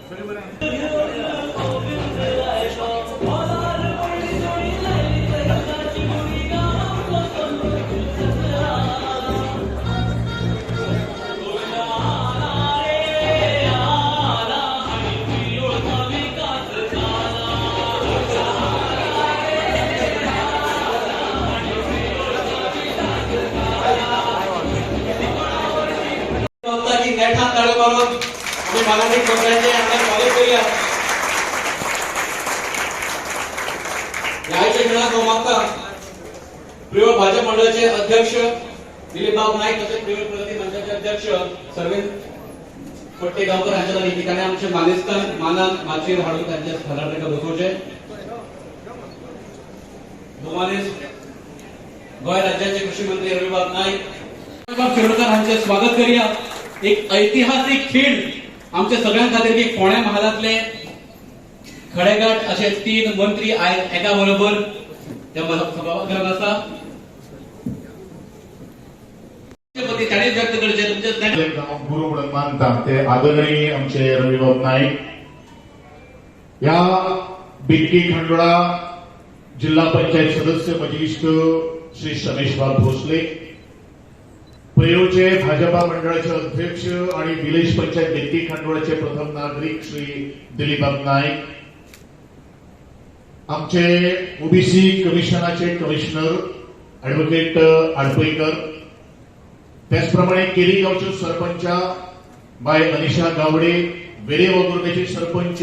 प्रिय भाजप मंडळाचे अध्यक्ष दिलीपबाब नाईक तसेच प्रिय प्रगती मंचाचे अध्यक्ष सरविंद पट्टेगावकर यांच्या ठिकाणी आमचे मानेस्तान मानन माचीर हाडून त्यांच्या स्थानावर बसवचे दोमानेस गोय राज्याचे कृषी मंत्री रविबाब नाईक खेडकर यांचे स्वागत करूया। एक ऐतिहासिक खेळ आमच्या सगळ्यां खातीर की फोंड्या महालातले खडेगाठ असे 3 मंत्री आयज एका बरोबर त्या सभागृहात आसा व्यक्त करचे तुमचे गुरु म्हणून मानता ते आदरणीय आमचे रविबाब नाईक या बिटकी खंडोळा जिल्हा पंचायत सदस्य मजिष्ठ श्री शमेशबाब भोसले प्रयोचे भाजपा मंडळाचे अध्यक्ष आणि विलेज पंचायत बिटकी खंडोळाचे प्रथम नागरिक श्री दिलीपबाब नाईक आमचे ओबीसी कमिशनाचे कमिशनर ॲडव्होकेट आडपईकर त्याचप्रमाणे केरीगावचे सरपंच बाय अनिशा गावडे वेरेवागुर्ड्याचे सरपंच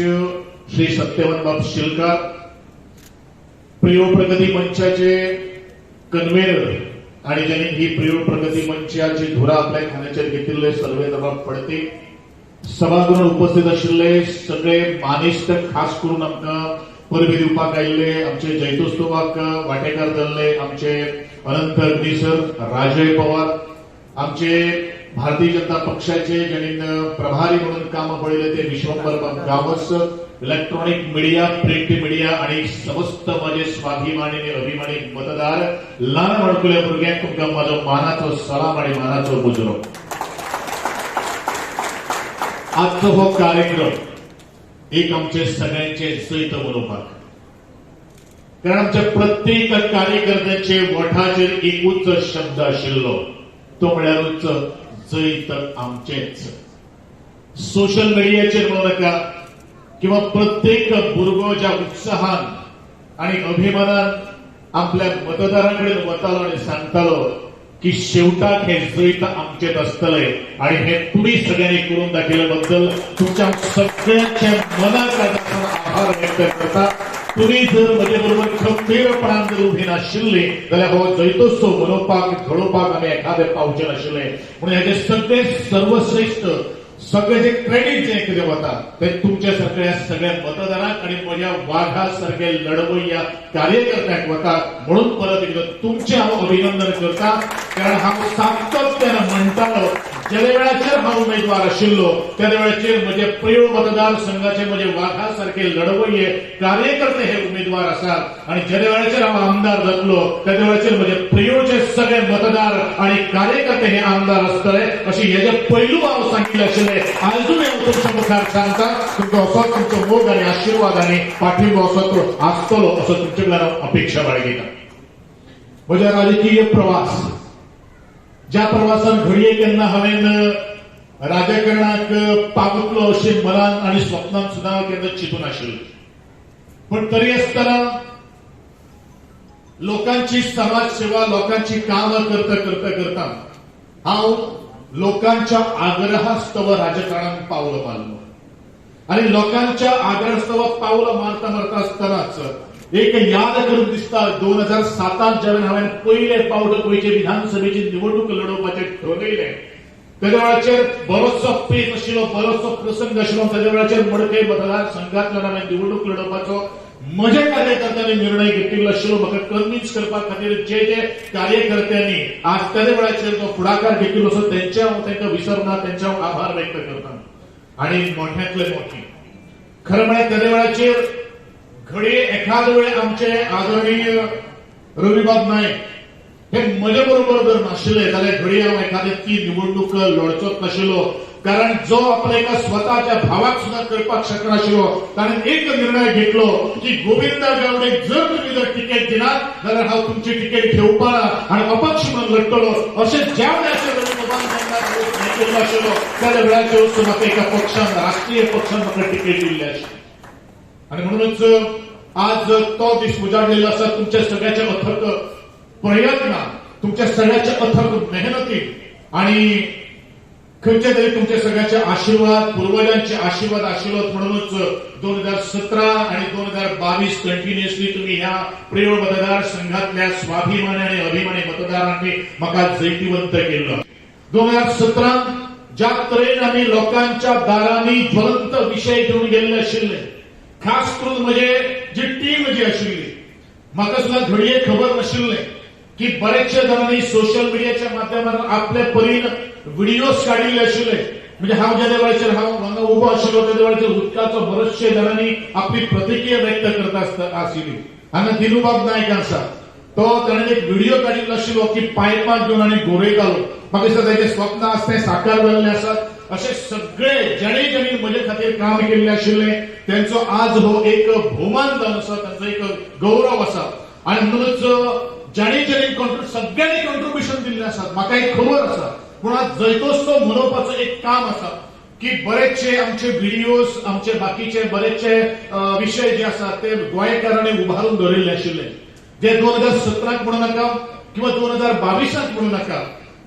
श्री सत्यवनबाब शिलकार प्रिय प्रगती मंचाचे कन्व्हेनर आणि ज्यांनी ही प्रिय प्रगती मंचाची धुरा आपल्या खाण्याचेर घेतिल्ले सर्वेंद्रबाब फडते सभागृहात उपस्थित आशिल्ले सगळे मानेस्त खास करून आमकां परबी दिवपाक आयिल्ले आमचे जैतोस्तोबाक वांटेकार जाल्ले आमचे अनंत अग्निसर राजय पवार आमचे भारतीय जनता पक्षाचे ज्यांनी प्रभारी म्हणून काम पळयले ते Vishwambhar Gawas electronic media print media आणि समस्त माझे स्वाभिमानी आणि अभिमानी मतदार ल्हान मणकुल्या भुरग्यांक तुमकां म्हाजो मानाचो सलाम आणि मानाचो मुजरो। आजचो हो कार्यक्रम एक आमचे सगळ्यांचे जैत मनोवपाक कारण आमच्या प्रत्येक कार्यकर्त्याचे ओठाचेर एकूच शब्द आशिल्लो तो म्हळ्यारूच जैत आमचेच। सोशल मीडियाचेर म्हणू नका किंवा प्रत्येक भुरगो ज्या उत्साहान आणि अभिमानान आपल्या मतदारांकडे वतालो आणि सांगतालो की शेवटाक हे जैत आमचेच असतले आणि हे तुम्ही सगळ्यांनी करून दाखवल्याबद्दल तुमच्या सगळ्यांच्या मनापासून आभार व्यक्त करता। तुम्ही जर म्हजे बरोबर खंबीरपणान जर उभी नाशिल्ली जाल्यार हो जैतोत्सव मनोवपाक घडोवपाक आमी एखादे पावचे नाशिल्ले म्हणून हेजे सगळे सर्वश्रेष्ठ सगळे जे क्रेडिट जे कितें वता ते तुमच्या सगळ्या मतदारांक आणि म्हज्या वाघा सारखे लढवय्या कार्यकर्त्यांक वता म्हणून परत एकदा तुमचे हांव अभिनंदन करता कारण हांव सातत्यान म्हणटालो ज्या वेळाचेर हांव उमेदवार आशिल्लो त्या वेळाचेर म्हजे प्रिय मतदार संघाचे म्हजे वाघा सारखे लढवय्ये कार्यकर्ते हे उमेदवार आसात आणि ज्या वेळाचेर हांव आमदार जातलो त्या वेळाचेर म्हजे प्रियोचे सगळे मतदार आणि कार्यकर्ते हे आमदार आसतले अशी हेजे पयलू हांव सांगिल्लें आशिल्लें। आजूनय हांव तुमच्या मुखार सांगता तुमचो असो तुमचो मोग आनी आशिर्वाद आनी पाठिंबो असो आसतलो असो तुमचे कडल्यान हांव अपेक्षा बाळगिता। म्हज्या राजकीय प्रवास ज्या प्रवासान घडये केन्ना हांवें राजकारणाक पावतलो अशें मनान आनी स्वप्नांत सुद्दां केन्ना चिंतून नाशिल्लें पण तरी आसतना लोकांची समाज सेवा लोकांची कामां करता करता करता हांव लोकांच्या आग्रहास्तव राजकारणात पावलं मारलो आणि लोकांच्या आग्रहास्तव पावलं मारता मारता आसतनाच एक याद करून दिसता 2007 जेन्ना हांवें पयले फावट गोंयचे विधानसभेची निवडणूक लडोवपाचें ठरयलें तेन्ना वेळाचेर बरोचसो पेच आशिल्लो बरोचसो प्रसंग आशिल्लो तेन्ना वेळाचेर मडकय मतदारसंघांतल्यान हांवें निवडणूक लडोवपाचो म्हज्या कार्यकर्त्यांनी निर्णय घेतिल्लो आशिल्लो म्हाका कन्विन्स करपा खातीर जे जे कार्यकर्त्यांनी आज त्या वेळाचेर जो फुडाकार घेतिल्लो आसा तेंचे हांव तांकां विसरना तेंचे हांव आभार व्यक्त करता आनी मोठ्यांतले मोठी खरें म्हळ्यार त्या वेळाचेर घडये एखाद वेळ आमचे आदरणीय रविबाब नाईक हे म्हजे बरोबर जर नाशिल्ले जाल्यार घडये हांव एखादी ती निवडणूक लढचोच नाशिल्लो कारण जो आपल्या एका स्वतःच्या भावाक सुद्धा करपाक शकनाशिल्लो ताणें एक निर्णय घेतलो की गोविंदा गावडेक जर तुम्ही जर तिकेट दिनात जाल्यार हांव तुमची तिकेट घेवपा ना आनी अपक्ष म्हणून लढटलो अशें ज्या वेळाचेर रविबाबान हें केल्लो आशिल्लो त्या वेळाचेर वचून म्हाका एका पक्षान राष्ट्रीय पक्षान म्हाका तिकेट दिल्ली आशिल्ली आणि म्हणूनच आज तो दीस उजाडलेलो आसा तुमच्या सगळ्याच्या अथक प्रयत्न तुमच्या सगळ्याच्या अथक मेहनतीत आणि खंयचे तरी तुमच्या सगळ्याचे आशीर्वाद पूर्वजांचे आशीर्वाद आशिल्लो म्हणूनच 2017 आणि 2022 कंटिन्युअसली तुम्ही ह्या प्रिय मतदारसंघातल्या स्वाभिमानी आणि अभिमानी मतदारांनी म्हाका जैतिवंत केलं 2017 ज्या तरेन आम्ही लोकांच्या दारांनी ज्वलंत विषय घेऊन गेल्ले आशिल्ले खास करून म्हणजे जी टीम जी आशिल्ली म्हाका सुद्धा घडये खबर नाशिल्लें की बरेचशे जणांनी सोशल मीडियाच्या माध्यमातून आपले परीन व्हिडिओज काढिल्ले आशिल्ले म्हणजे हांव ज्या वेळाचेर हांव हांगा उबो आशिल्लो त्या वेळाचेर उदकाचो बरेचशे जणांनी आपली प्रतिक्रिया व्यक्त करता आशिल्ली हांगा दिलूबाब नायक आसा तो ताणें एक व्हिडिओ काडिल्लो आशिल्लो की पायपाक घेवन आनी गोरयतालो म्हाका दिसता ताचें स्वप्न आसा तें साकार जाल्लें आसात असे सगळे जणे जणी म्हजे खातीर काम केल्ले आशिल्ले त्यांचो आज हो एक भोवमान जावन आसा तांचो एक गौरव आसा आनी म्हणूनच जाणी जणी सगळ्यांनी कॉन्ट्रिब्युशन दिल्लें आसा म्हाका एक खबर आसा पूण आज जैतोत्सव मनोवपाचो एक काम आसा की बरेचशे आमचे व्हिडिओज आमचे बाकीचे बरेचशे विषय जे आसात ते गोंयकारांनी उबारून दवरिल्ले आशिल्ले जे 2017 म्हणू नाका किंवा 2022 म्हणू नाका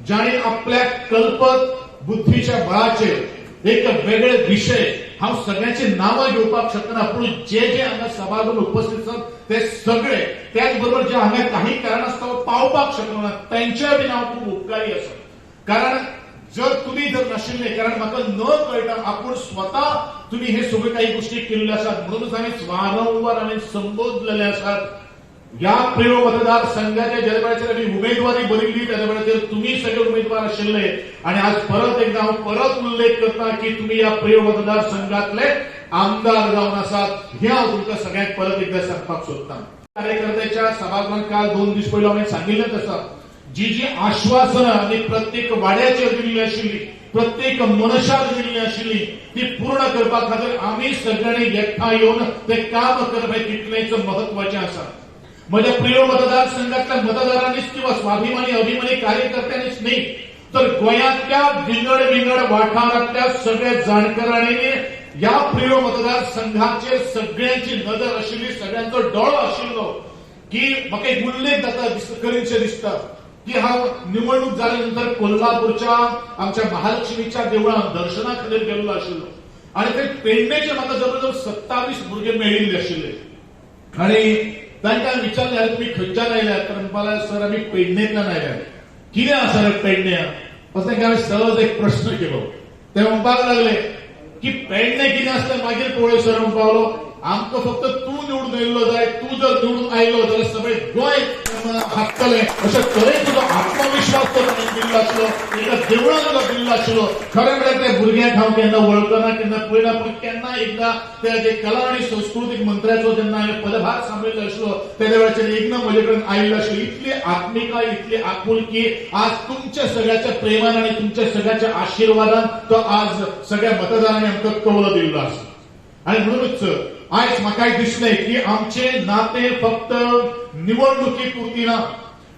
जाणी आपल्या कल्पत बुद्धीच्या बळाचेर एक वेगळे विषय हांव सगळ्यांची नावां घेवपाक शकना पूण जे जे हांगा सभागृहात उपस्थित आसात ते सगळे त्याच बरोबर जे हांगा काही कारणास्तव पावपाक शकना त्यांचे बी हांव खूब उपकारी आसा कारण जर तुम्ही जर नाशिल्ले कारण म्हाका न कळटा आपूण स्वता तुम्ही हे सगळे काही गोष्टी केल्ल्यो आसात म्हणूनच आम्ही वारंवार संबोधलेले आसात या प्रिय मतदारसंघाच्या ज्या वेळाचेर आमी उमेदवारी बरिल्ली त्या वेळाचेर तुम्ही सगळे उमेदवार आशिल्ले आणि आज परत एकदा हांव परत उल्लेख करता की तुम्ही या प्रिय मतदारसंघातले आमदार जावन आसात हे हांव तुमकां सगळ्यांक परत एकदा सांगपाक सोदतां कार्यकर्त्याच्या सभागृहात काल 2 दीस पयलीं हांवें सांगिल्लेंच आसा जी जी आश्वासनां आनी प्रत्येक वाड्याचेर दिल्ली आशिल्ली प्रत्येक मनशाक दिल्ली आशिल्ली ती पूर्ण करपा खातीर आमी सगळ्यांनी एकठांय येवन ते काम करप हें तितलेंच म्हत्वाचें आसा माझ्या प्रिय मतदारसंघातल्या मतदारांनीच किंवा स्वाभिमानी अभिमानी कार्यकर्त्यांनीच नाही तर गोंयांतल्या विंगड विंगड वाठारांतल्या सगळ्या जाणकारांनी या प्रिय मतदारसंघाचेर सगळ्यांची नजर आशिल्ली सगळ्यांचो डोळो आशिल्लो की म्हाका एक उल्लेख जाता करीनशें दिसता की हांव निवडणूक जाल्या नंतर कोल्हापूरच्या आमच्या महालक्ष्मीच्या देवळांत दर्शना खातीर गेल्लो आशिल्लो आनी ते पेडणेचे म्हाका जवळ जवळ 27 भुरगे मेळिल्ले आशिल्ले आनी तांकां विचारलें तुम्ही खंयच्यान आयल्यात तर म्हणपाक सर आमी पेडणेंतल्यान आयल्यात कितें आसा रे पेडण्या असं तांकां हांवें सहज एक प्रश्न केलो ते म्हणपाक लागले की पेडणें कितें आसता मागीर पळय सर म्हणपालो आमकां फक्त तूं निवडून येयल्लो जाय तूं जर निवडून आयलो जाल्यार सगळें गोंय हाकतलें अशे तरेन तुजो आत्मविश्वास तो ताणें दिल्लो आशिल्लो एका देवळान तो दिल्लो आशिल्लो खरें म्हळ्यार त्या भुरग्यांक हांव केन्ना वळखना केन्ना पळयना पूण केन्ना एकदां त्या जे कला आनी संस्कृतीक मंत्र्याचो जेन्ना हांवें पदभार सांबाळिल्लो आशिल्लो त्या वेळाचेर एकदां म्हजे कडेन आयिल्लो आशिल्लो इतली आत्मिकाय इतली आपुलकी आज तुमच्या सगळ्याच्या प्रेमान आनी तुमच्या सगळ्याच्या आशिर्वादान तो आज सगळ्या मतदारांनी आमकां कौल दिल्लो आसा आनी म्हणूनच आज म्हाका दिसलें की आमचे नाते फक्त निवडणुकी पुरती ना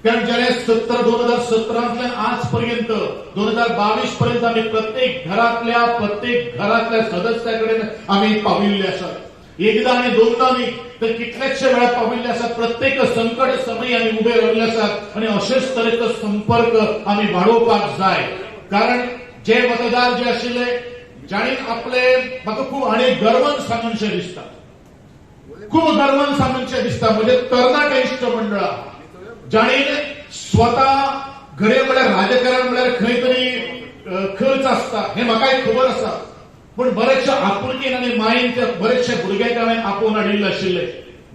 कारण ज्यावेळेस 2017 आजपर्यंत 2022 पर्यंत आम्ही प्रत्येक घरातल्या सदस्याकडे आम्ही पाविल्ले आसात एकदा आणि दोनदा नाही तर कितल्याशे वेळा पाविल्ले आसात प्रत्येक संकट समयी आम्ही उभे राहिल्ले आसात आणि अशेच तरेचो संपर्क आम्ही वाडोवपाक जाय कारण जे मतदार जे आशिल्ले जाणी आपले म्हाका खूब आनी गर्वन सांगूनशें दिसता खूब गर्वन सांगूनशें दिसता म्हणजे तरणाटे इश्ट मंडळा जाणीन स्वतः घरे म्हळ्यार राजकारण म्हळ्यार खंय तरी खर्च आसता हे म्हाकाय खबर आसा पण बरेचशे आपुलकीन आनी मायेन त्या बरेचशे भुरग्यांक हांवें आपोवन हाडिल्ले आशिल्ले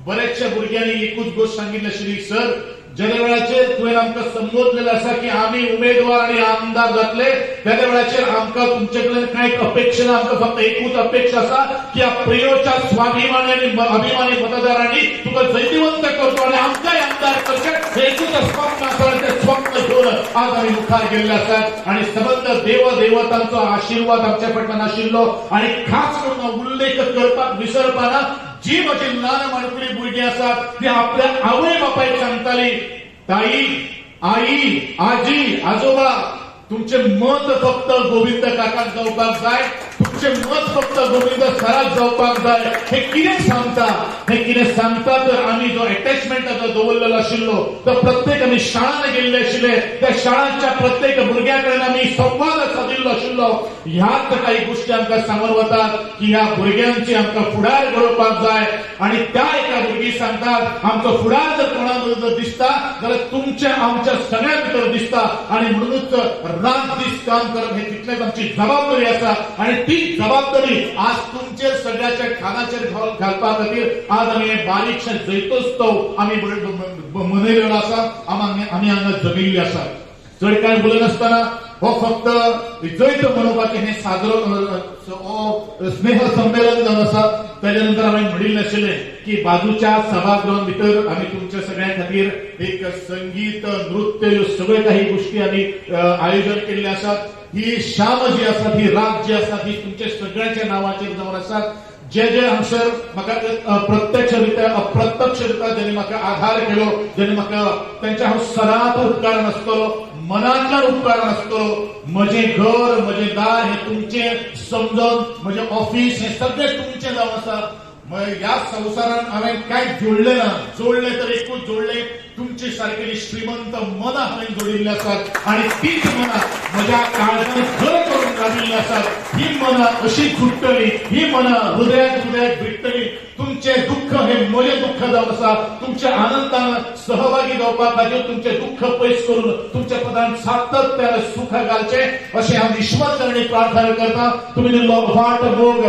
बऱ्याचशा भुरग्यांनी एकूच गोष्ट सांगितली आशिल्ली, सर ज्या वेळाचेर तुवें आमकां संबोधलेलें आसा की आमी उमेदवार आनी आमदार जातले, त्या वेळाचेर आमकां तुमचे कडल्यान कांय अपेक्षा ना, आमकां फक्त एकूच अपेक्षा आसा की ह्या प्रियोच्या स्वाभिमानी आनी अभिमानी मतदारांनी तुका जैतिवंत करचो आनी आमकांय आमदार करचे, हें एकूच स्वप्न आसा आनी तें स्वप्न घेवन आज आमी मुखार गेल्ले आसात. आनी सबंद देवदेवतांचो आशिर्वाद आमच्या फाटल्यान आशिल्लो आनी खास करून उल्लेख करपाक विसरपाना, जी म्हजी ल्हान माणकुली भुरगीं आसात ती आपल्या आवय बापायक सांगताली, ताई, आई, आजी, आजोबा, तुमचे मत फक्त गोविंद काकाक जावपाक जाय, तुमचे मत फक्त गोविंद सराक जावपाक जाय. हे कितें सांगता, हे कितें सांगता तर आमी जो अटॅचमेंट दवरलेलो आशिल्लो, तो प्रत्येक आमी शाळांत गेल्ले आशिल्ले, त्या शाळांच्या प्रत्येक भुरग्या कडेन आमी संवाद सादिल्लो आशिल्लो. ह्याच काही गोष्टी आमकां सांगून वतात की ह्या भुरग्यांची आमकां फुडार घडोवपाक जाय. आनी त्या एका भुरगी सांगतात, आमचो फुडार जर कोणा दिसता जाल्यार तुमचे आमच्या सगळ्या भितर दिसता आनी म्हणूनच रात दीस काम करप हे तितलेच आमची जबाबदारी आसा. आनी ती जबाबदारी आज तुमचेर सगळ्याच्या खानाचेर घालपा खातीर आज आमी हे बारीकशे जैतोत्सव आमी मनयलेलो आसा, आमी हांगा जमिल्ली आसा. चड कांय उलयनासतना हो फक्त जैत मनोवपाचें हे स्नेह संमेलन जावन आसा. ताच्या नंतर हांवें म्हणिल्लें आशिल्लें की बाजूच्या सभागृहां भितर आमी तुमच्या सगळ्यां खातीर एक संगीत, नृत्य ह्यो सगळ्यो काही गोष्टी आमी आयोजन केल्ले आसात. ही शाम जी आसा, ही रात जी आसा, ही तुमच्या सगळ्यांच्या नांवाचेर जावन आसात. जे जे हांगसर म्हाका प्रत्यक्षरित्या अप्रत्यक्षरित्या ज्यांनी म्हाका आधार केलो, ज्यांनी म्हाका त्यांच्या हांव सदांच उपकार नासतलो, मनांतल्यान उपकार नासतलो. म्हजें घर, म्हजें दार हे तुमचे समजून, म्हजें ऑफिस हे सगळें तुमचें जावन आसा. ह्या संवसारान हांवें कांय जोडलें ना, जोडलें तर एकूच जोडलें, तुमची सारकेली श्रीमंत मनां हांवें जोडिल्ली आसात आनी तीच मनां म्हज्या काळजांत घर करून राविल्ली आसात. ही मनां अशी जुडटली, ही मनां हृदयाक भिडटली. तुमचे दुःख हे म्हजें दुःख जावन आसा. तुमच्या आनंदान सहभागी जावपा खातीर तुमचे दुःख पयस करून तुमच्या पदांत सातत्यान सुख घालचें अशें हांव ईश्वरचरणी प्रार्थना करता. तुमी दिल्लो फाट मोग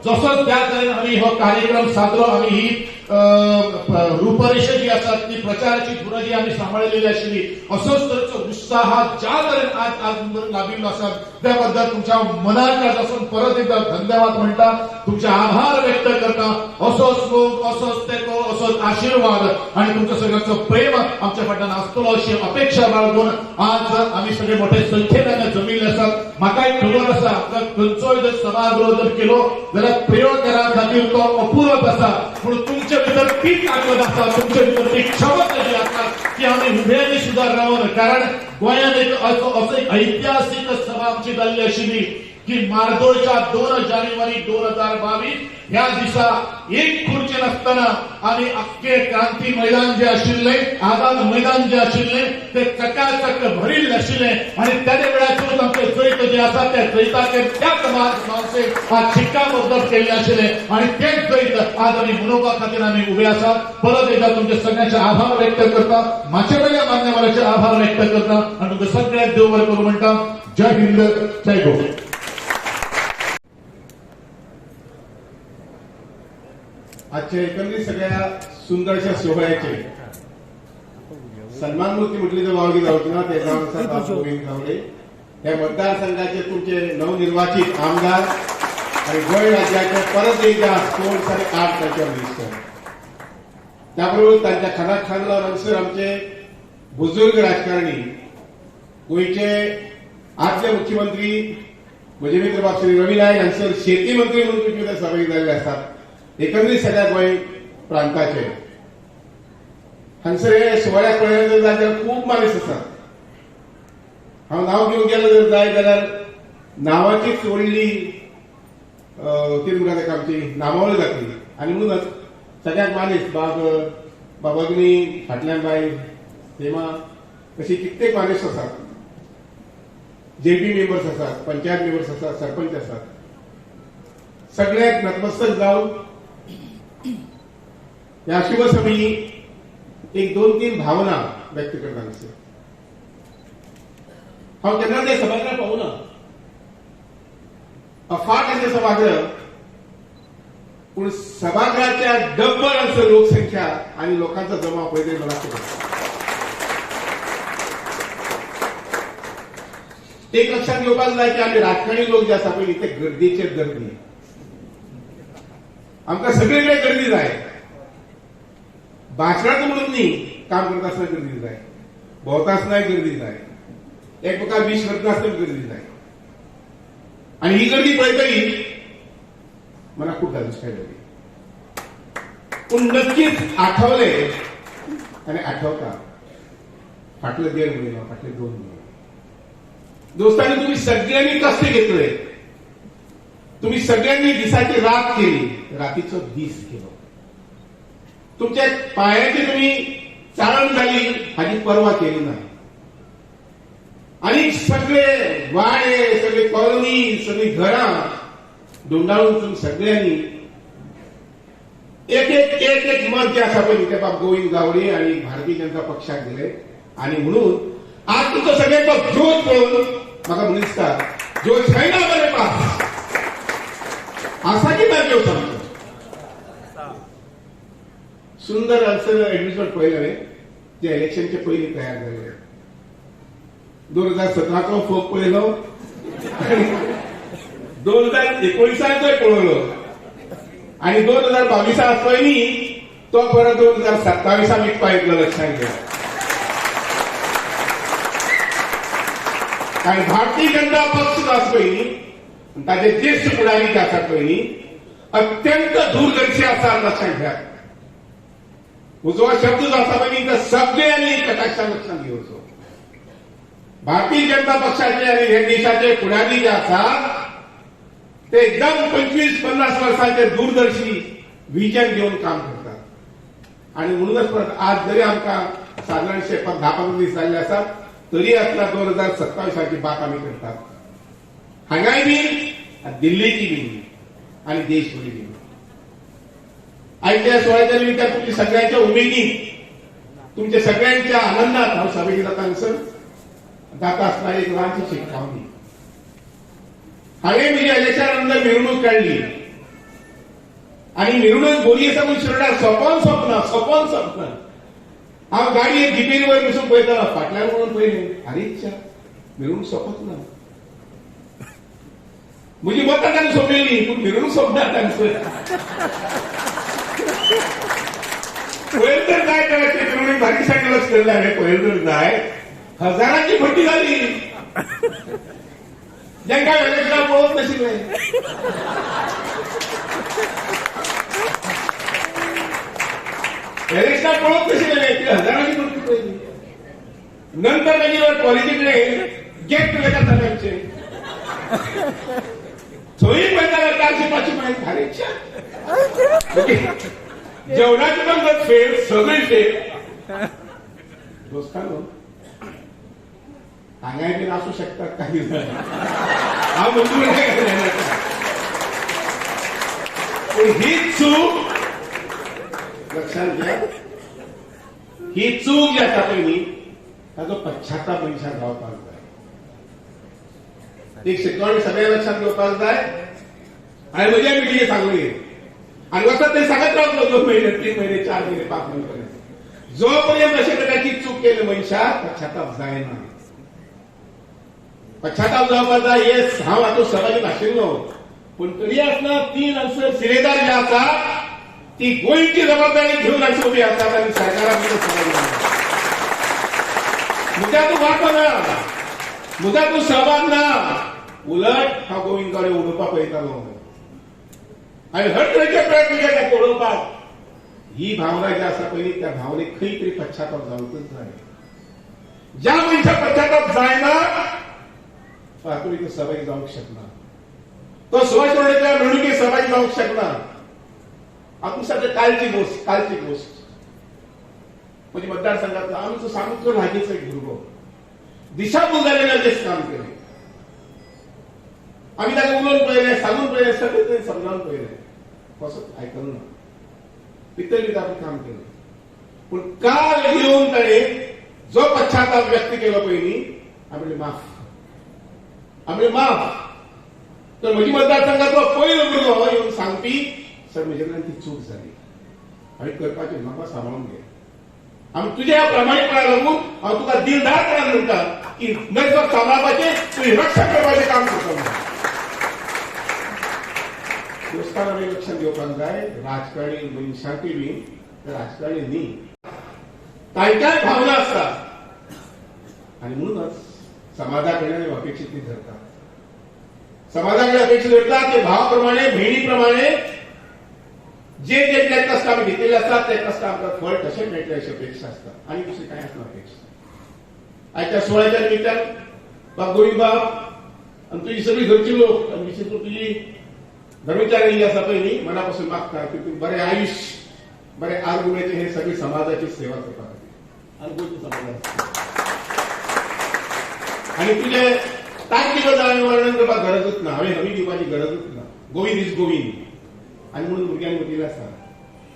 जसोच त्या तरेन आमी हो कार्यक्रम सादरो, आमी ही रूपरेषा जी आसा ती प्रचाराची धुरा जी आमी सांबाळलेली आशिल्ली, असोच तरेचो उत्साह ज्या तरेन आज लाभिल्लो आसा त्या बद्दल तुमच्या मनांतल्यान पासून परत एकदा धन्यवाद म्हणटा, तुमचे आभार व्यक्त करता. असोच मोग, असोच तेको, असोच आशीर्वाद आनी तुमच्या सगळ्यांचो प्रेम आमच्या फाटल्यान आसतलो अशी अपेक्षा बाळगून आज आमी सगळे मोठे संख्येन हांगा जमिल्ले आसात. म्हाकाय खबर आसा आमकां खंयचोय जर सभागृह जर केलो जाल्यार प्रयोगकारा खातीर तो अपुरोच आसा, पूण तुमच्या भितर ती ताकद आसा, तुमच्या भितर ती क्षमता जी आसा की आमी उबेनी सुद्दां रावन, कारण गोंयांत एक असो एक ऐतिहासीक सभा आमची जाल्ली आशिल्ली की मार्दोळच्या 2 जानेवारी 2022 ह्या दिसा एक खुर्ची नासतना आमी अख्खे क्रांती मैदान जे आशिल्ले, आझाद मैदान जे आशिल्ले ते चकाचक भरिल्ले आशिल्ले आनी त्या वेळाचेर आमचे जैत जे आसा त्या जैताचेर त्याच माणसे आज शिक्कामोर्तब केल्ले आशिल्ले आनी तेच जैत आज आमी मनोवपा खातीर आमी उबे आसात. परत एकदा तुमचे सगळ्यांचे आभार व्यक्त करता, म्हाजे वेगळ्या मान्यवरांचे आभार व्यक्त करता आनी तुमकां सगळ्यांक देव बरें करूं म्हणटा. जय हिंद, जय गोवा. आजच्या एकंदरीत सगळ्या सुंदरशा सोहळ्याचे सन्मानमूर्ती म्हटली तर वावगी जावची ना, ते नाव आसा बाबू गोविंद गावडे. हे मतदारसंघाचे तुमचे नवनिर्वाचित आमदार आणि गोंय राज्याचे परत एकदा 2-8 तारखेर मिनिस्टर. त्याबरोबर तांच्या खानाखानला हांगसर आमचे बुजुर्ग राजकारणी, गोंयचे आदले मुख्यमंत्री म्हजे मित्र बाब श्री रवी नायक हांगसर शेती मंत्री म्हणून तुमचे सहभागी जाल्ले आसात. एकंदरीत सगळ्या गोंय प्रांताचे हांगसर हे सुवाळ्याक पळयलें जर जाल्यार खूब माणूस आसात. हांव नांव घेवंक गेलो जर जाय जाल्यार नांवाचीच व्हडली कितें म्हणटा ताका आमची नामावळी जातली. आनी म्हणूनच सगळ्याक माणूस बाबागनी, फाटल्यान बाय हेमा अशी कित्येक माणूस आसात. जेपी मेंबर्स आसात, पंचायत मेंबर्स आसात, सरपंच आसात. सगळ्याक नतमस्तक जावन ह्या शुभ सभेनी एक 2-3 भावना व्यक्त करता. हांव केन्ना ते सभागृह पावूना. फाट आसले सभागृह पण सभागृहाच्या डब्बल असं लोकसंख्या आणि लोकांचा जमाव पहिले मला एक लक्षात घेवपाक जाय की आम्ही राजकारणी लोक जे आसा पळय ते गर्दीचेर गर्दी आमकां सगळीकडे गर्दी जाय भाशणाचं म्हणून न्ही काम करता आसतना गर्दी जाय भोंवता आसतना गर्दी जाय एकमेकांक विश करता आसतना गर्दी जाय आणि ही गर्दी पळयतली मला खूप दिसता लागली पण नक्कीच आठवले आणि आठवता फाटले 1.5 महिने फाटले 2 महिने दोस्तांनी तुम्ही सगळ्यांनी कष्ट घेतले तुम्ही सगळ्यांनी दिसाची रात केली रातीचो दीस केलो तुमच्या पायाची तुम्ही चाळण झाली हाची पर्वा केली नाही आणि सगळे वाडे सगळे कॉलनी सगळी घरां दोंडाळून तुम्ही सगळ्यांनी एक मत जे आसा पळय ते बाब गोविंद गावडे आणि भारतीय जनता पक्षाक दिले आणि म्हणून आज तुमचो सगळ्यांचो जोश पळोवन म्हाका म्हणून दिसता जोश खंय बरे पास आसा की ना जोश आमचो सुंदर असं ऍडमिशमेंट पळयलें जे इलेक्शनचे पयलीं तयार जाल्ले 2017चो फोक पळयलो 2019चोय पळयलो आणि 2022 आसतोय न्ही तो परत 2027 विकपा येतलो लक्षात घ्या कारण भारतीय जनता पक्ष जो आसा पळय न्ही ताचे ज्येष्ठ फुडारी जे आसात पळय न्ही अत्यंत दूरदर्शी आसा लक्षात घ्या उजवा शब्द जो आसा पळय न्ही तो सगळ्यांनी कटाक्षान लक्षात घेवचो भारतीय जनता पक्षाचे आणि हे देशाचे फुडारी जे आसात ते एकदम 25-50 वर्षांचे दूरदर्शी विजन घेऊन काम करतात आणि म्हणूनच परत आज जरी आमकां साधारणशे 10-15 दीस जाल्ले आसात तरी आसतना 2027 बात आमी करतात हांगाय बी दिल्लीची बी आणि देशभरी बी आयच्या सोहळ्याच्या निमित्तान तुमच्या सगळ्यांच्या उमेदीन तुमच्या सगळ्यांच्या आनंदात हांव सभेक जाता जाता आसतना एक ल्हानशी शिटकावणी हांवें म्हज्या इलेक्शना नंतर मिरवणूक काडली आणि मिरवणूक बोरी आसा पूण शिरोड्यार सोंपोन सोंपना हांव गाडयेक जिपेर वयर बसून पळयतालो फाटल्यान म्हणून पळयलें आरे इच्छा मिरवणूक सोंपत ना म्हजी मतां ताणें सोंपयली पूण मिरवणूक सोंपना ताणें पळयल तर जाय ते मिरवणूक बाकीच्यांनी लक्ष केल्लें हांवें पळयल तर जाय हजारांची भट्टी जाली जांकां इलेक्शनां पळोवंक नाशिल्लें इलेक्शनां पळोवंक नाशिल्लें ती हजारांची भट्टी पळयली नंतर मागीर कॉलेजीकडे गेट टुगेदर जालें आमचें थंय पळयताले 400-500 मायक घालेच्या जेवणाची पण फेल सगळी फेल दोस्तांनो हांगाय बीन आसूं शकतात काही जण हांव मंजूर नाही पूण ही चूक लक्षात घ्या ही चूक जी आसा पळय न्ही ताचो पश्चाताप मनशाक जावपाक जाय एक शिकवण सगळ्या लक्षात घेवपाक जाय हांवें म्हज्या मिटिंगेक सांगलें आनी वचत ते सांगत रावतलो 2 महिने 3 महिने 4 महिने 5 महिने पर्यंत जो पर्यंत अशे प्रकारची चूक केली मनशाक पश्चाताप जायना पश्चाताप जावपाक जाय येस हांव हातूंत सहभागी नाशिल्लो पूण तरी आसतना 3 हांगसर सिनेदार जे आसात ती गोंयची जबाबदारी घेवन हांगसर उबी आसात आनी सरकाराक सहभागी जातात मुद्द्यातून वांटो ना मुद्द्यातून सहभाग ना उलट हांव गोविंद गावडे उडोवपाक पळयतालो हांवें हर तरेचे प्रयत्न केले पळोवपाक ही भावना जी आसा पळय त्या भावनेक खंय तरी पश्चाताप जावंकच जाय ज्या मनशाक पश्चाताप जायना हातूंत भितर सहभागी जावंक शकना तो सुभाष चंद्राच्या मिरवणुकेक सहभागी जावंक शकना हातूंत सगळें कालची गोष्ट म्हणजे मतदारसंघातला आमचो सामको लागींचो एक भुरगो दिशाभूल जाल्ले नजेस काम केलें आमी ताका उलोवन पळयलें सांगून पळयलें सगळें तें समजावन पळयलें कसोच आयकलो ना भितर भितर आपलें काम केलें पूण काल येवन ताणें जो पश्चाताप व्यक्त केलो पळय न्ही आमी माफ तर म्हजी मतदारसंघाचो पयलो भुरगो येवन सांगपी सर म्हजे कडल्यान ती चूक जाली हांवें करपाचें म्हाका सांबाळून घे आमी तुज्या प्रामाणीकपणा लागून हांव तुका दिलदारपणान म्हणटा की मेजबाग सांबाळपाचें तुवें रक्षा करपाचें काम करता दोस्तार आमी लक्षात घेवपाक जाय राजकारणी मनशांची बी ते राजकारणी न्ही तांच्याय भावना आसता आनी म्हणूनच समाजा कडल्यान अपेक्षीत ती धरता समाजा कडेन अपेक्षीत धरता ते भावा प्रमाणे भयणी प्रमाणे जे जे कश्ट आमी घेतलेले आसतात ते कश्ट आमकां फळ तशें मेळटलें अशी अपेक्षा आसता आनी दुसरी कांय आसना अपेक्षा आयच्या सुवाळ्याच्या निमित्तान बाब गोविंद बाब आनी तुजी सगळी घरची लोक आनी विशेष करून तुजी धर्मचारी आसा पळय न्ही मना पासून मागता की तूं बरें आयुश्य बरें आर्गुमेचे हे सगळी समाजाची सेवा करपा खातीर आनी गोंयच्या समाजाची आनी तुजे तांची गजाल वर्णन करपाक गरजूच ना हांवें हमी दिवपाची गरजूच ना गोविंद इज गोविंद आनी म्हणून भुरग्यांनी म्हटलेलें आसा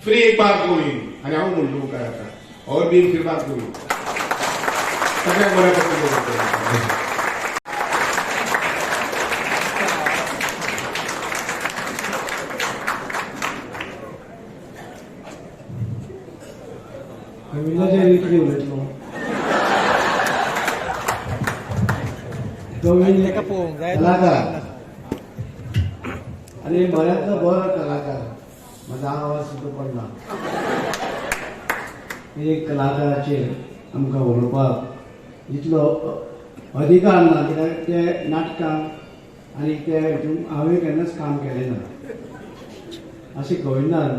फ्री एक बार गोविंद आनी हांव म्हणलो मुखार आतां और बीन फिरबाक गोविंद सगळ्यांक बऱ्या पडटलें गोविंदाच्या रीतीने उलटलो गोविंद कलाकार आणि बऱ्यातला बरो कलाकार माझा आवाज सुद्धा पडला एक कलाकाराचेर आमकां उलोवपाक जितलो अधिकार ना कित्याक ते नाटकांत आनी ते हितून हांवें केन्नाच काम केलें ना अशें गोविंदान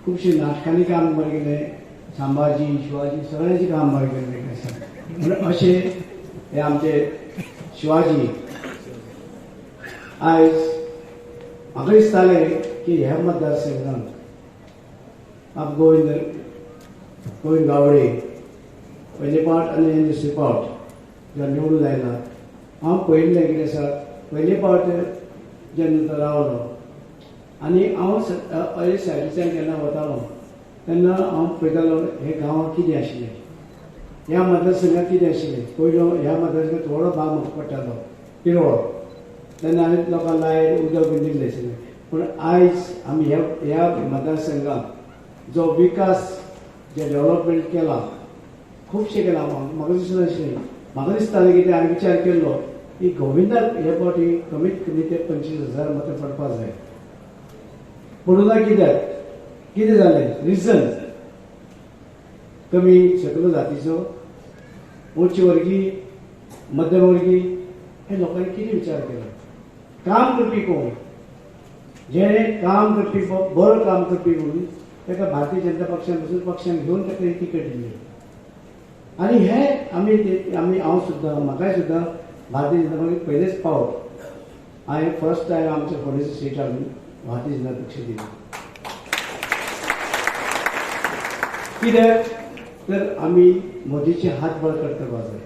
खुबशीं नाटकांनी काम बरें केलें संभाजी शिवाजी सगळ्यांचे काम बरें केल्लें आसा म्हणून अशें हे आमचे शिवाजी आयज म्हाका दिसतालें की ह्या मतदारसंघांत आप गोविंद गावडे पयले पावट आनी दुसरे पावट जेन्ना निवडून आयला हांव पळयल्लें कितें आसा पयले पावट जेन्ना तो रावलो आनी हांव अशें सायडीच्यान जेन्ना वतालो तेन्ना हांव पळयतालो हे गांवांत कितें आशिल्लें ह्या मतदारसंघात कितें आशिल्लें पयलो ह्या मतदारसंघात थोडो भाग म्हाका पडटालो पिरवळ तेन्ना हांवें लोकांक लायट उदक बी दिल्लें आशिल्लें पूण आयज आमी ह्या मतदारसंघात जो विकास जे डेव्हलपमेंट केला खुबशें केलां म्हाका दिसनाशिल्लें म्हाका दिसतालें कितें हांवें विचार केल्लो की गोविंदाक हे फावटी कमीत कमी ते 25,000 मतां पडपाक जाय पडूना कित्याक कितें जालें रिजन कमी सकलो जातीचो उच्च वर्गी मध्यम वर्गी हे लोकांनी कितें विचार केलो काम करपी कोण जे काम करपी बरो काम करपी म्हणून ताका भारतीय जनता पक्षान घेवन ताका ही तिकेट दिली आनी हे आमी हांव सुद्दां म्हाकाय सुद्दां भारतीय जनता पक्षाक पयलेच पावट हांवें फर्स्ट टायम आमच्या फोंडेच्या सीट हाडून भारतीय जनता पक्ष दिली कित्याक तर आमी मोदीचे हात बळकट करपाक जाय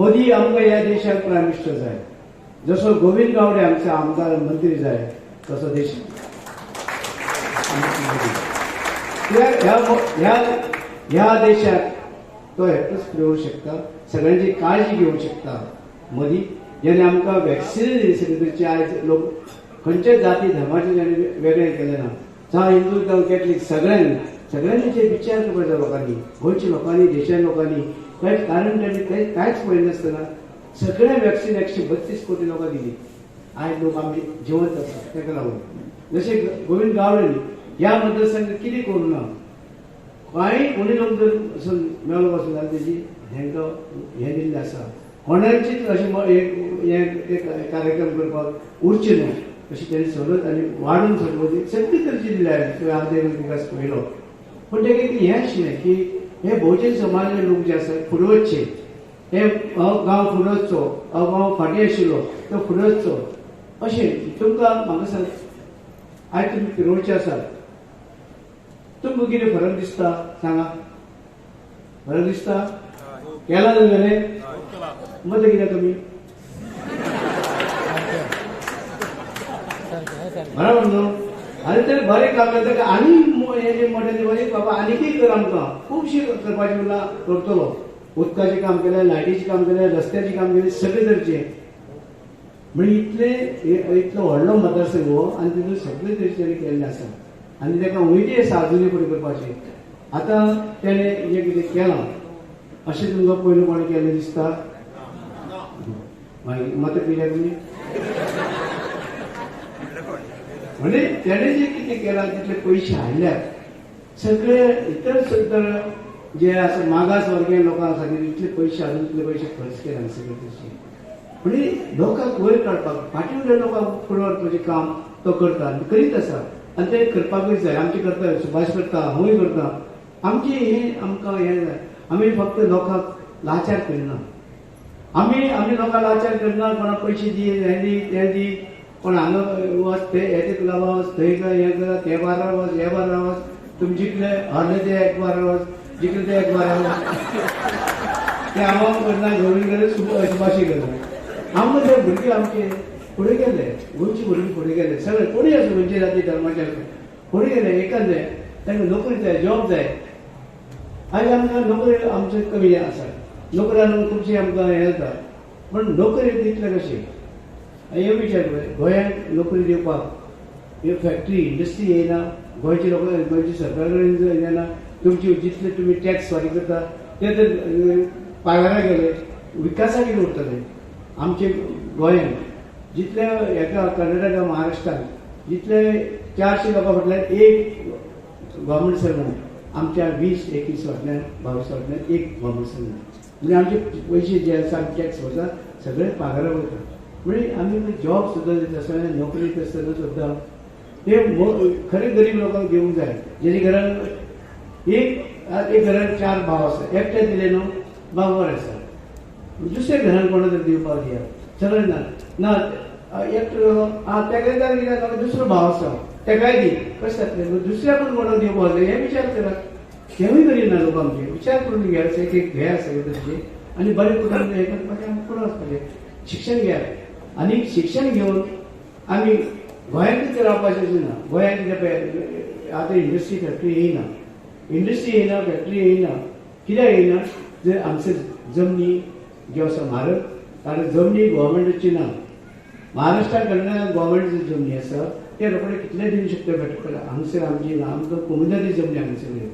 मोदी आमकां ह्या देशाक प्रायम मिनिस्टर जाय जसो गोविंद गावडे आमचे आमदार मंत्री जाय तसो देश ह्या देशाक तो एकटोच फिरोवंक शकता सगळ्यांची काळजी घेवंक शकता मोदी जेणे आमकां वॅक्सिनेशन आयज लोक खंयच्याच जाती धर्माचे जेणे वेगळें केलें ना जावं हिंदू जावं कॅथलीक सगळ्यांनी जे विचार करपाक जाय लोकांनी गोंयच्या लोकांनी देशाच्या लोकांनी कारण त्यांनी कांयच पळयलें नासतना सगळ्या वॅक्सिन 132 कोटी लोकांक दिली आयज लोक आमी जिवंत आसा ताका लागून जशें गोविंद गावडेनी ह्या मतदारसंघात कितें करूं ना कांय कोणी लोक जर मेळो वचून जाल्यार तेजी हेंकां हें दिल्लें आसा कोणाचीच अशें एक कार्यक्रम करपाक उरचे न्हय अशी तेणी सवलत आनी वाडून सगळी तरेची दिल्या तुवें आर्थिक विकास पळयलो पूण तेका हें आशिल्लें की हे बहुजन समाजाचे लोक जे आसात फुडें वचचे हे गांव फुडें वचचो गांव फाटीं आशिल्लो तो फुडें वचचो अशें तुमकां म्हाका सांग आयज तुमी फिरोवचे आसात तुमकां कितें फरक दिसता सांगा फरक दिसता केला तुमगेले मत कित्याक तुमी बरोबर न्हू आनी तर बरें काम करता आनी हे मोठे बरें बाबा आनीकय कर आमकां खुबशीं करपाचें उरलां करतलो उदकाचें काम केलें लायटीचें काम केलें रस्त्याचें काम केलें सगळें तरेचें म्हणजे इतलो व्हडलो मतदारसंघ हो आनी तितून सगळे तरेचे केल्ले आसा आनी ताका उमेदी आसा अजुनूय फुडें करपाचें. आतां तेणें जें कितें केलां अशें तुमकां पयलीं कोणें केल्लें दिसता? मागीर मतां पिल्या तुमी म्हणजे तेणें जें कितें केलां तितले पयशे हाडल्यात सगळे इतर जे आसा मागास वर्गीय लोकां आसा इतले पयशे हाडून तितले पयशे खर्च केला सगळे तशें. म्हणजे लोकांक वयर काडपाक फाटीं उरल्या लोकांक फुडें व्हरपाचें काम तो करता आनी करीत आसा आनी तें करपाकूच जाय. आमचें करता सुभाष करता हांवूय करता. आमचें हें आमकां हें जाय. आमी फक्त लोकांक लाचार करना. आमी लोकांक लाचार करना. कोणाक पयशे दी हें दी तें दी कोण हांगा वच ते हें वच थंय हें कर ते बारा वच हे बारा वच तुमी जिखले हरले ते एक बारा वच जिखले ते एक बारा वच ते हांव करना गोविंद गेले सुभाशी करना. आमकां ते भुरगे आमचे फुडें गेले गोंयची भुरगीं फुडें गेले सगळे कोणूय आसूं खंयचे जाती धर्माचे आसूं फुडें गेले एकाच जाय तांकां नोकरी जाय जॉब जाय. आयज आमकां नोकरी आमचे कमी आसा नोकऱ्यान खुबशे आमकां हें जाता पूण नोकरी दितले कशें हे विचार पळय गोंयांत नोकरी दिवपाक ह्यो फॅक्टरी इंडस्ट्री येयना गोंयचे लोक गोंयची सरकार कडेन येना. तुमचे जितले तुमी टॅक्स फारीक करता ते तर पागारा गेले विकासा कितें उरतले. आमचे गोंयांत जितले हेका कर्नाटका महाराष्ट्रांत जितले 400 लोकां फाटल्यान एक गव्हर्मेंट सर्वंट आमच्या 20-21 फाटल्यान 22 फाटल्यान एक गव्हर्मेंट सर्वंट म्हणजे आमचे पयशे जे आसा टॅक्स भरता सगळे पागारा वयता. म्हणजे आमी जॉब सुद्दां दिता आसतना नोकरी दिता आसतना सुद्दां ते खरे गरीब लोकांक दिवंक जाय. जेणे घरान एक घरान 4 भाव आसा एकटे दिले न्हू भाव बरें आसा दुसऱ्या घरान कोणा तरी दिवपाक दिया सगळें ना एकटो तेका जाय कित्याक दुसरो भाव आसा तेकाय दी कशें जातलें दुसऱ्या पूण कोणाक दिवपाक जाय हे विचार करात. तेवूय करिना लोक आमचे विचार करून घेयात एक घे आसा तशें आनी बरें करून हें करपाचें आमकां फुडें वचपाचें. शिक्षण घेयात आनी शिक्षण घेवन आमी गोंयांतूच रावपाचें अशें ना. गोंयांत कितें पळय आतां इंडस्ट्री फॅक्टरी येयना फॅक्टरी येयना कित्याक येयना जर आमचे जमनी ज्यो आसा म्हारग कारण जमनी गोव्हर्मेंटाची ना. महाराष्ट्राक गोव्हर्मेंट जमनी आसा ते रोखडे कितले दिवंक शकता फॅक्टरी हांगसर आमची ना आमकां कोमुनारी जमनी हांगसर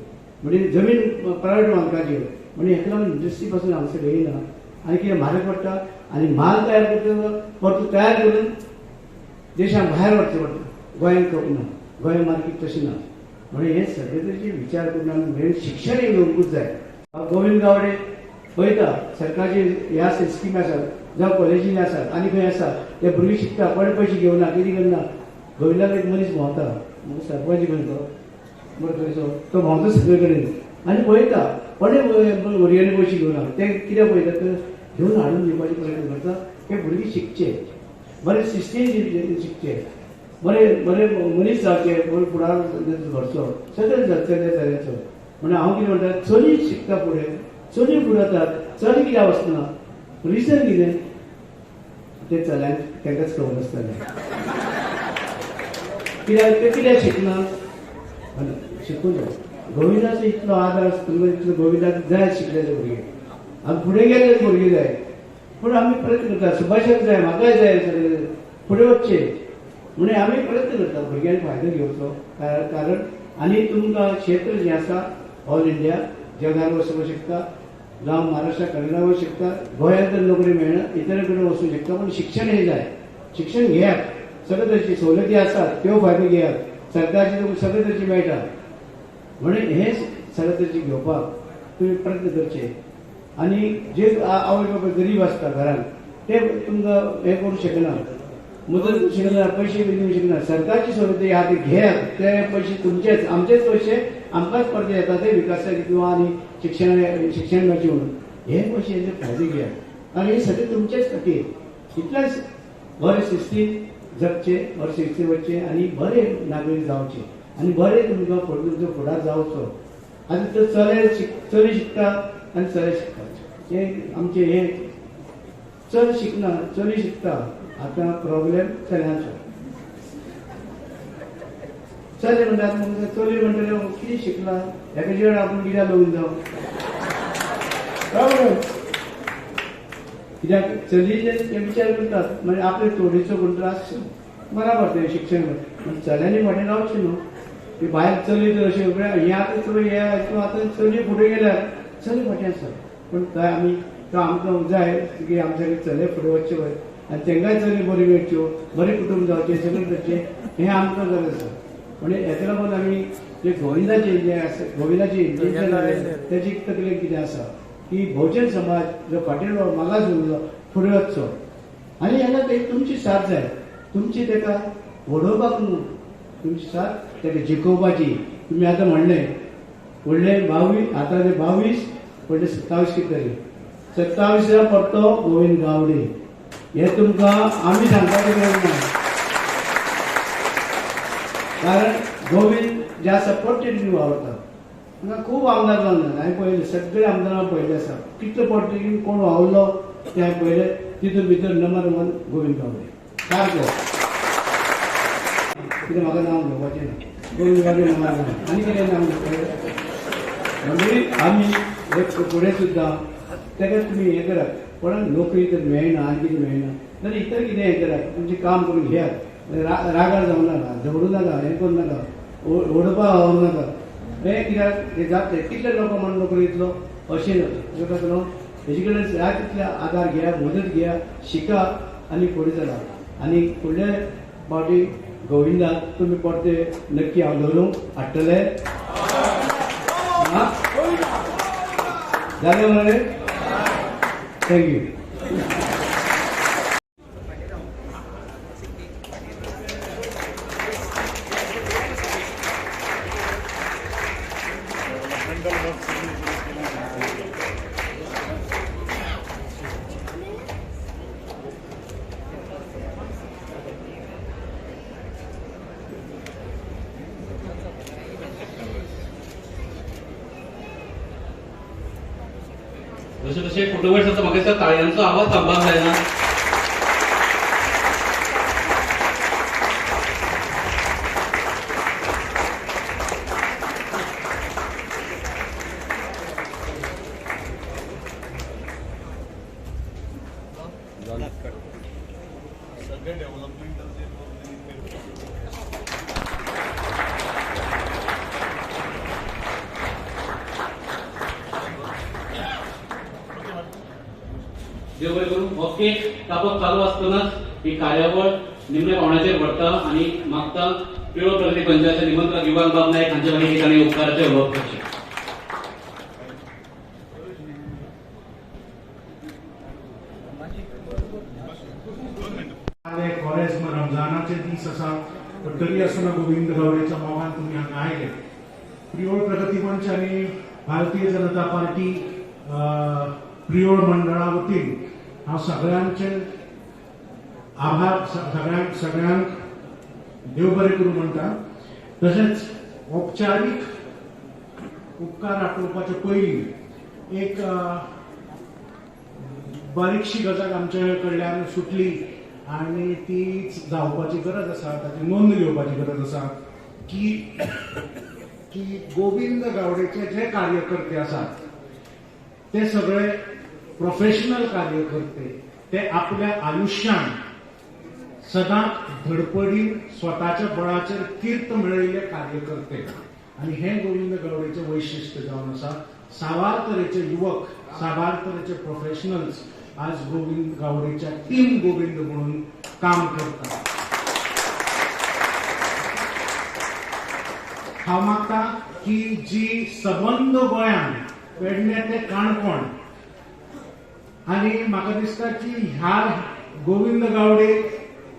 म्हणजे जमीन प्रायवेट मालकाची म्हणजे हेका लागून इंडस्ट्री पासून हांगसर येयना आनी कितें म्हारग पडटा आनी माल तयार करता परतून तयार करून देशांत भायर व्हरचें पडटा. गोंयांत ना गोंय मार्केट तशें ना. म्हणजे हे सगळे तरेचे विचार करून आमी मेन शिक्षण हे घेवंकूच जाय. गोविंद गावडे पळयता सरकारचे हे आसा स्कीम आसात जावं कॉलेजीन आसात आनी खंय आसा ते भुरगीं शिकता कोणे पयशे घेवना कितें करना. गोविंदाक एक मनीस भोंवता सरपंच खंय तो बरो थंयचो तो भोंवता सगळे कडेन आनी पळयता कोणे भुरग्यांनी पयशे घेवना ते कित्याक पळयता तर घेवन हाडून दिवपाचे प्रयत्न करता. हे भुरगीं शिकचे बरें शिस्तीन शिकचे बरें मनीस जावचे बरें फुडार घडचो सगळें जातले तरेचो. म्हणजे हांव कितें म्हणटा चली शिकता फुडें चली फुडें वतात चली कित्याक वचना रिजन कितें ते चल्यांक तांकांच खबर आसतलें कित्याक ते कित्याक शिकना शिकूं जाय. गोविंदाचो इतलो आदार आसता इतलो गोविंदाक जाय शिकलेले भुरगे आमी फुडें गेल्ले भुरगे जाय पूण आमी प्रयत्न करता सुभाषाक जाय म्हाकाय जाय सगळे फुडें वचचे म्हणजे आमी प्रयत्न करता भुरग्यांक फायदो घेवचो कारण आनी तुमकां क्षेत्र जें आसा ऑल इंडिया जगार वचूंक शकता जावं महाराष्ट्रा कर्नाटका वचूंक शकता गोंयांत तर नोकरी मेळना इतर कडेन वचूंक शकता पूण शिक्षण हें जाय. शिक्षण घेयात सगळे तरेची सवलती आसात त्यो फायदो घेयात सरकारचे तुमकां सगळे तरेची मेळटा म्हणजे हे सगळे तरेची घेवपाक तुमी प्रयत्न करचे. आनी जे आवय बापूय गरीब आसता घरान ते तुमकां हें करूंक शकना मदत करूंक शकना पयशे बी दिवंक शकना. सरकारची सवलती आहा ती घेयात ते पयशे तुमचेच आमचेच पयशे आमकांच परते येता ते विकासाक किंवा आनी शिक्षण मेळचें म्हणून हे पयशे फायदो घेयात आनी हे सगळे तुमचेच खातीर इतलेंच बरें शिस्तीन जगचे बरें शिस्तीन वचचें आनी बरे नागरीक जावचे आनी बरें तुमकां तुमचो फुडार जावचो. आतां तो चली शिकता आनी चले शिकता हे आमचे हे चल शिकना चली शिकता आतां प्रॉब्लेम चल्यांचो. चले म्हणटात मग चली म्हणटले कितें शिकला हेका जेवण आपूण कित्याक लग्न जावं प्रॉब्लेम कित्याक चली जे ते विचार करतात म्हणजे आपले थोडीचो गुंटर आसचो बराबर ते शिक्षण पण चल्यांनी फाटीं रावचें न्हू की भायर चली तर अशें हें आतां तुवें हें आतां चली फुडें गेल्यार चली फाटीं आसा पण थंय आमी तो आमकां जाय की आमचे चले फुडें वचचे वय आनी तांकांय चली बरी मेळच्यो बरें कुटूंब जावचें सगळें करचें हें आमकां गरज आसा म्हणजे हेका लागून आमी जे गोविंदाचें जें आसा गोविंदाचें इंटेन्शन तेजी तकलेन कितें आसा की बहुजन समाज जो फाटीं मागास उरलो फुडें वचचो आनी हांगा ते तुमची साथ जाय तुमची ताका वडोवपाक न्हू तुमची साथ ताका जिखोवपाची तुमी आतां म्हणलें फुडले 22 आतां ते 22 फुडले 27 कितें 27 परतो गोविंद गावडे हे तुमकां आमी सांगपाचें गरज ना कारण गोविंद ज्या सपोर्टेडली वावरता हांगा खूब आमदार जावन हांवें पळयलें सगळे आमदारां पळयले आसा कितले पोर्टेडीन कोण वावरलो ते हांवें पळयलें तितून भितर नंबर 1 गोविंद गावडे सारको कितें म्हाका नांव घेवपाचें ना गोविंद गावडे नंबर 1 आनी कितें नांव घेवपाचें म्हणजे आमी एक फुडें सुद्दां ताका तुमी हें करात कोणाक नोकरी तर मेळना आनी कितें मेळना जाल्यार इतर कितें हें करात तुमचें काम करून घेयात रागार जावं नाका झगडूं नाका हें करूं नाका ओडपाक व्हरूंक नाका हें कित्याक हें जातलें कितले लोक म्हण नोकरी दितलो अशें जाता ताका लागून हेजे कडेन जाय तितले आदार घेया मदत घेया शिका आनी फुडें चला आनी फुडले फावटी गोविंदाक तुमी परते नक्की हांव धरूंक हाडटले जालें मरे थँक्यू जसे तसे फुटबॉल जाता म्हाका दिसता ताळयांचो आवाज थांबपाक जायना देव बरें करूं हो केक कापप चालू आसतनाच ही कार्यावळ निमण्या पावण्याचेर व्हरता आनी मागता पिळो प्रगती पंचायतचे निमंत्रक युवान बाब नायक हांचे वतीन तांणी उपकाराचे उलोवप करचें खोरेस्म रमजानाचे दीस आसा पण तरी आसतना गोविंद गावडेच्या मोगान तुमी हांगा आयले प्रियोळ प्रगती मंच आनी भारतीय जनता पार्टी प्रियोळ मंडळा वतीन हांव सगळ्यांचे आभार सगळ्यांक देव बरें करूं म्हणटा तशेंच औपचारीक उपकार आठोवपाचे पयलीं एक बारीकशी गजाल आमचे कडल्यान सुटली आनी ती जावपाची गरज आसा ताची नोंद घेवपाची गरज आसा की गोविंद गावडेचे जे कार्यकर्ते आसात ते सगळे प्रोफेशनल कार्यकर्ते ते आपल्या आयुष्यान सदांच धडपडीन स्वताच्या बळाचेर कीर्त मेळयिल्ले कार्यकर्ते आनी हे गोविंद गावडेचे वैशिश्ट्य जावन आसा साबार तरेचे युवक साबार तरेचे प्रोफेशनल्स आज गोविंद गावडेच्या टीम गोविंद म्हणून काम करतात हांव मागता की जी सबंद गोंयान पेडणे ते काणकोण आनी म्हाका दिसता की ह्या गोविंद गावडे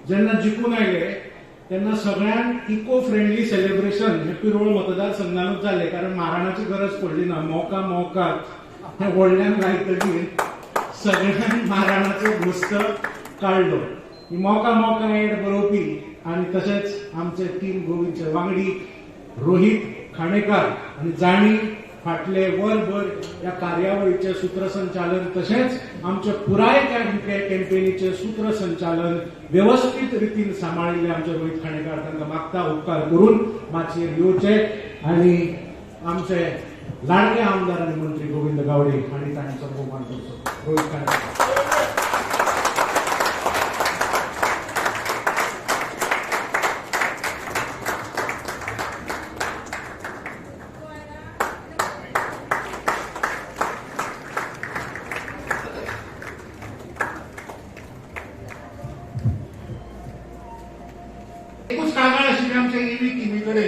जेन्ना जिखून आयले तेन्ना सगळ्यांक इको फ्रेंडली सेलिब्रेशन हे पिरोळ मतदारसंघानूच जालें कारण मारणाची गरज पडली ना मोकात हे व्हडल्यान लायतकीर सगळ्यांक मारणाचो घुस्त काडलो मोका एड बरोवपी आनी तशेंच आमचे टीम गोविंदचे वांगडी रोहित खाणेकार आनी जाणी फाटले वरभर ह्या कार्यावळीचे सूत्रसंचालन तशेंच आमचे पुराय कॅम्पेनीचे सूत्रसंचालन व्यवस्थीत रितीन सांबाळिल्ले आमचे रोहित खाणेकार तांकां मागता उपकार करून माचयेर येवचे आनी आमचे लाडके आमदार आनी मंत्री गोविंद गावडे हांणी तांचो भोवमान करचो रोहित खाणेकार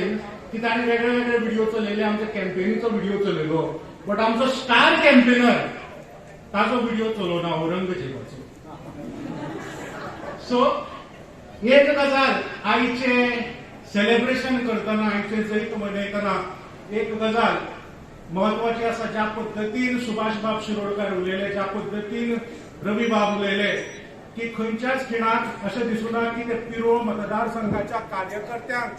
सेन्स की ताणें वेगळे वेगळे व्हिडिओ चलयले, आमच्या कॅम्पेनीचो व्हिडिओ चलयलो, बट आमचो स्टार कॅम्पेनर ताजो व्हिडिओ चलोवना औरंगजेबाचो. सो एक गजाल आईचे सेलिब्रेशन करतना, आईचे जैत मनयतना एक गजाल महत्वाची आसा. ज्या पद्दतीन सुभाष बाब शिरोडकार उलयले, ज्या पद्दतीन रवी बाब उलयले, की खंयच्याच खिणाक अशें दिसूना की ते पिरोळ मतदारसंघाच्या कार्यकर्त्यांक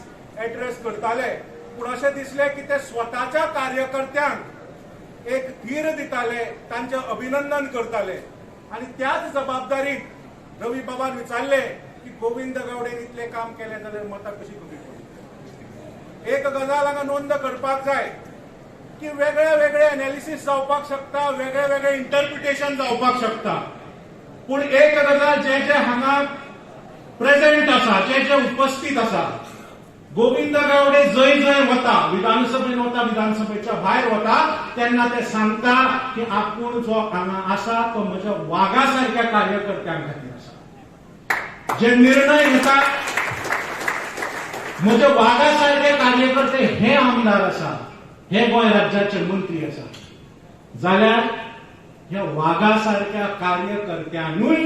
एड्रेस करताले, पूण अशें दिसलें की ते स्वताच्या कार्यकर्त्यांक एक धीर दिताले, तांचें अभिनंदन करताले. आनी त्याच जबाबदारीक रवी बाबान विचारले की गोविंद गावडेन इतलें काम केलें जाल्यार मतां कशी कमी पडली. एक गजाल हांगा नोंद करपाक जाय की वेगळे वेगळे एनालिसीस जावपाक शकता, वेगळे वेगळे इंटरप्रिटेशन जावपाक शकता, पूण एक गजाल जे जे हांगा प्रेझेंट आसा, जे जे उपस्थित आसा, गोविंद गावडे जंय जंय वता, विधानसभेन वता, विधानसभेच्या भायर वता, तेन्ना ते सांगता की आपूण जो हांगा आसा तो म्हज्या वागा सारक्या कार्यकर्त्यां खातीर आसा. जे निर्णय घेता म्हजे वागा सारखे कार्यकर्ते हे आमदार आसा, हे गोंय राज्याचे मंत्री आसा, जाल्यार ह्या वागा सारख्या कार्यकर्त्यांनूय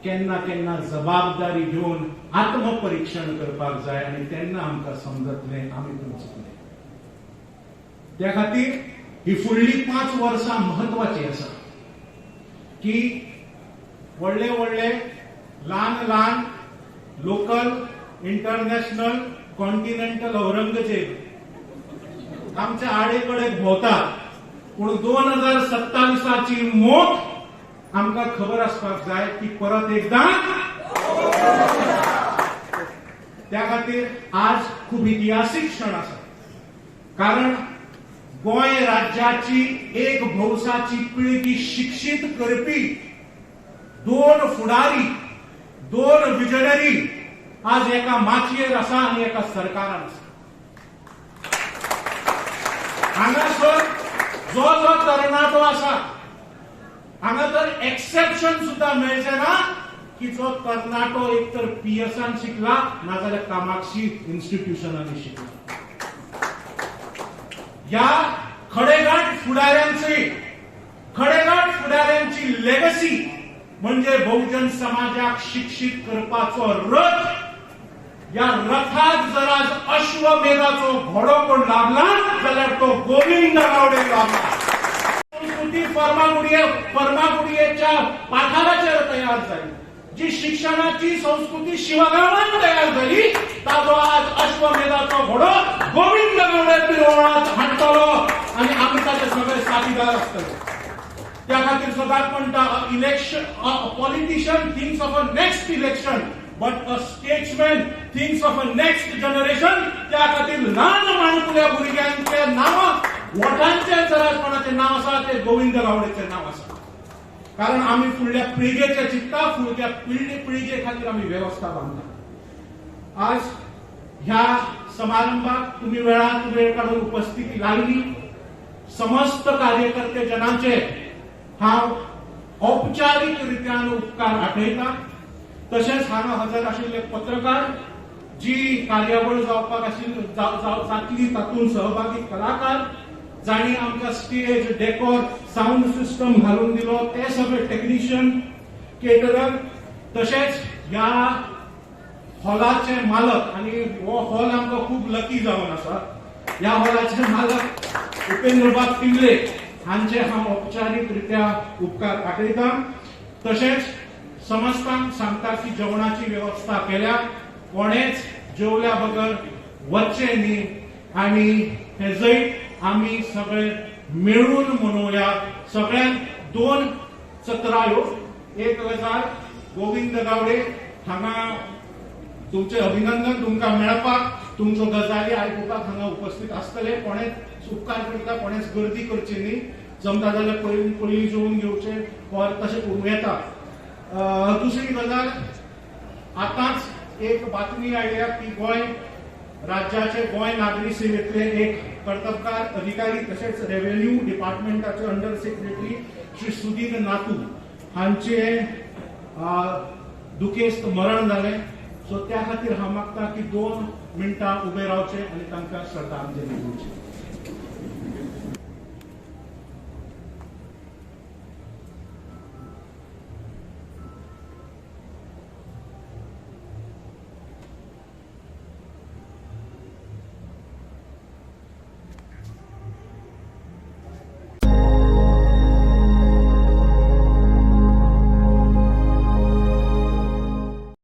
केन्ना केन्ना जबाबदारी घेवन आत्मपरीक्षण करपाक जाय आनी तेन्ना आमकां समजतलें आमी खंय चुकले. त्या खातीर ही फुडलीं 5 वर्सां म्हत्वाची आसा की व्हडले व्हडले ल्हान ल्हान लोकल, इंटरनॅशनल, कॉन्टिनेंटल औरंगजेब आमच्या आडेकडे भोंवतात, पूण 2027ची मोख आमकां खबर आसपाक जाय की परत एकदा. त्या खातीर आज खूब इतिहासीक क्षण आसा, कारण गोंय राज्याची एक भौसाची पिळगी शिक्षीत करपी 2 फुडारी, 2 विजनरी आज एका माचयेर आसा आनी एका सरकारान आसा. हांगासर जो जो तरणाटो आसा, हांगा तर एक्सेप्शन सुद्धा मेळचें ना की जो तरणाटो एक तर पीएसान शिकला नाजाल्यार कामाक्षी इन्स्टिट्यूशनांनी शिकला. या खडेगाठ फुडाऱ्यांची लेगसी म्हणजे बहुजन समाजाक शिक्षित करपाचो रथ. या रथाक जर आज अश्वमेधाचो घोडो कोण लाभला जाल्यार तो गोविंद गावडे लाभला. संस्कृती फर्मागुडयेच्या पाठाराचेर तयार जाली, जी शिक्षणाची संस्कृती शिवगावात तयार झाली, ताजो आज अश्वमेधाचो घोडो गोविंद गावडे पिरोळात हाडटलो आनी आमी ताचे सगळे साथीदार आसतले. त्या खातीर सदांच म्हणटा, election, politician thinks of a next election, but a statesman thinks of a next generation. त्या खातीर ल्हान माणकुल्या भुरग्यांचे नांव, वोटांचे जरासपणाचे नाव आसा ते गोविंद गावडेचे नाव आसा, कारण आमी फुडल्या पिळगेचे चिंतता, फुडल्या पिळगे खातीर आमी वेवस्था बांदता. आज ह्या समारंभाक तुम्ही वेळात वेळ काढून उपस्थिती लायली. समस्त कार्यकर्ते जनांचे हांव औपचारीकरित्यान उपकार आठयता. तशेंच हांगा हजर आशिल्ले पत्रकार, जी कार्यावळ जावपाक जातली तातूंत सहभागी कलाकार, जाणी आमकां स्टेज, डेकोर, साऊंड सिस्टम घालून दिलो, ते सगळे टेक्निशियन, केटरर, तशेंच ह्या हॉलाचे मालक, आनी हो हॉल आमकां खूब लकी जावन आसा. ह्या हॉलाचे मालक उपेंद्रबाब पिंगले हांचे हांव औपचारीकरित्या उपकार आठयता. तशेंच समस्तांक सांगता की जेवणाची व्यवस्था केल्या, कोणेच जेवल्या बगर वचचें न्ही आनी हे जैत आमी सगळे मेळून मनोवया. सगळ्यांक 2 चत्रायो. एक गजाल, गोविंद गावडे हांगा तुमचे अभिनंदन, तुमकां मेळपाक, तुमच्यो गजाली आयकुपाक हांगा उपस्थित आसतले. कोणेच उपकार करता, कोणेच गर्दी करची न्ही, जमता जाल्यार पयलीं जेवून घेवचें वा तशें करूं येता. दुसरी गजाल, आतांच एक बातमी आयल्या की गोंय राज्याचे गोंय नागरी सेवेतले एक कर्तबगार अधिकारी, तशेंच रेव्हेन्यू डिपार्टमेंटाचे अंडर सेक्रेटरी श्री सुधीर नातू हांचे दुखेस्त मरण जालें. सो त्या खातीर हांव मागता की 2 मिनटां उबे रावचे आनी तांकां श्रद्धांजली दिवची.